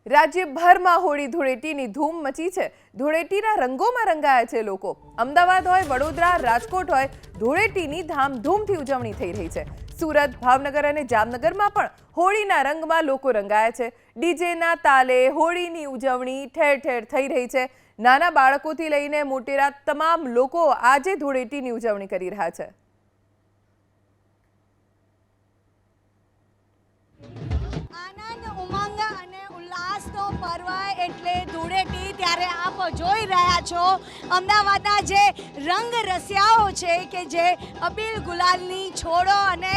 રાજ્યભરમાં હોળી ધૂળેટીની ધૂમ મચી છે। ધૂળેટીના રંગોમાં રંગાયા છે લોકો। અમદાવાદ હોય, વડોદરા, રાજકોટ હોય, ધૂળેટીની ધામધૂમથી ઉજવણી થઈ રહી છે। સુરત, ભાવનગર અને જામનગરમાં પણ હોળીના રંગમાં લોકો રંગાયા છે। ડીજેના તાલે હોળીની ઉજવણી ઠેર ઠેર થઈ રહી છે। નાના બાળકોથી લઈને મોટેરા તમામ લોકો આજે ધૂળેટીની ઉજવણી કરી રહ્યા છે। पर्व एटले धूळेटी त्यारे आप जोई रह्या छो अमदावादना जे रंग रसियाओ छे के जे अबील गुलालनी छोड़ो अने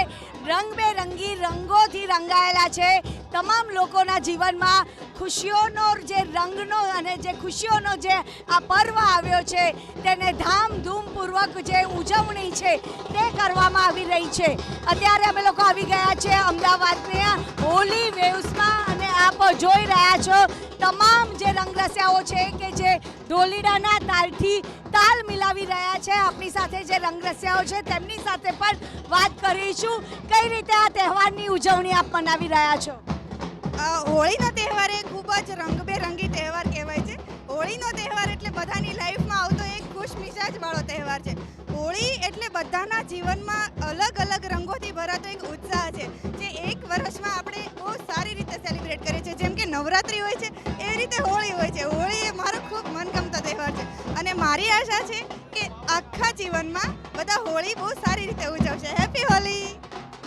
रंगबेरंगी रंगोथी रंगायेला छे। तमाम लोकोना जीवનમાં ખુશીઓનો જે રંગનો અને જે ખુશીઓનો જે આ પર્વ આવ્યો છે તેને ધામધૂમપૂર્વક જે ઉજવણી છે તે કરવામાં આવી રહી છે। અત્યારે અમે લોકો આવી ગયા છે અમદાવાદના હોલી વેવ્સમાં અને આપ જોઈ રહ્યા છો તમામ જે રંગરસિયાઓ છે કે જે ઢોલીડાના તાલથી તાલ મિલાવી રહ્યા છે। આપણી સાથે જે રંગરસિયાઓ છે તેમની સાથે પણ વાત કરીશું। કઈ રીતે આ તહેવારની ઉજવણી આપ મનાવી રહ્યા છો? હોળીનો તહેવાર એ ખૂબ જ રંગબેરંગી તહેવાર કહેવાય છે। હોળીનો તહેવાર એટલે બધાની લાઈફમાં આવતો એક ખુશ મિજાજવાળો તહેવાર છે। હોળી એટલે બધાના જીવનમાં અલગ અલગ રંગોથી ભરાતો એક ઉત્સાહ છે જે એક વર્ષમાં આપણે બહુ સારી રીતે સેલિબ્રેટ કરીએ છીએ। જેમ કે નવરાત્રિ હોય છે એવી રીતે હોળી હોય છે। હોળી એ મારો ખૂબ મનગમતો તહેવાર છે અને મારી આશા છે કે આખા જીવનમાં બધા હોળી બહુ સારી રીતે ઉજવશે। હેપી હોલી!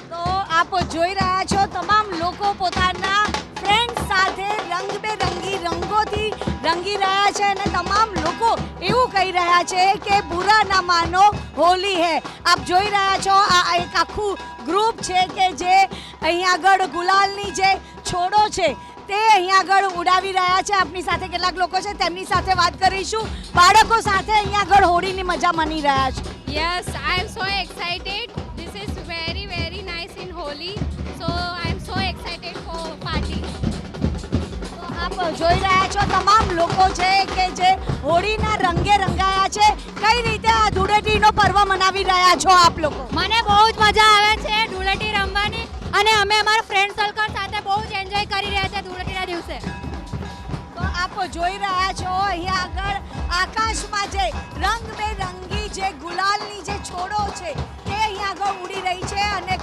તો આપ જોઈ રહ્યા છો તમામ લોકો પોતાના ફ્રેન્ડ સાથે રંગબેરંગી રંગોથી રંગી રહ્યા છે અને તમામ લોકો એવું કહી રહ્યા છે કે બુરા ના માનો હોલી હે। આપ જોઈ રહ્યા છો આ એક આખું ગ્રુપ છે કે જે અહીંયા આગળ ગુલાલની જે છોડો છે તે અહીંયા આગળ ઉડાવી રહ્યા છે। આપની સાથે કેટલાક લોકો છે તેમની સાથે વાત કરીશું। બાળકો સાથે અહીંયા આગળ હોળીની મજા માણી રહ્યા છે। Yes, I am so excited. This is very nice in Holi. So I am so excited for party. તો આપ જોઈ રહ્યા છો તમામ લોકો છે કે જે હોળીના રંગે રંગાયા છે। કઈ રીતે આ ધૂળેટીનો પર્વ મનાવી રહ્યા છો આપ લોકો? મને બહુ જ મજા આવે છે ધૂળેટી રમવાની અને અમે અમારા ફ્રેન્ડ સર્કલ સાથે બહુ જ એન્જોય કરી રહ્યા છે ધૂળેટીના દિવસે। તો આપ જોઈ રહ્યા છો અહીંયા આગળ આકાશમાં જે રંગબેરંગી જે ગુલાલની જે છોડો છે તે અહીંયા આગળ ઉડી રહી છે અને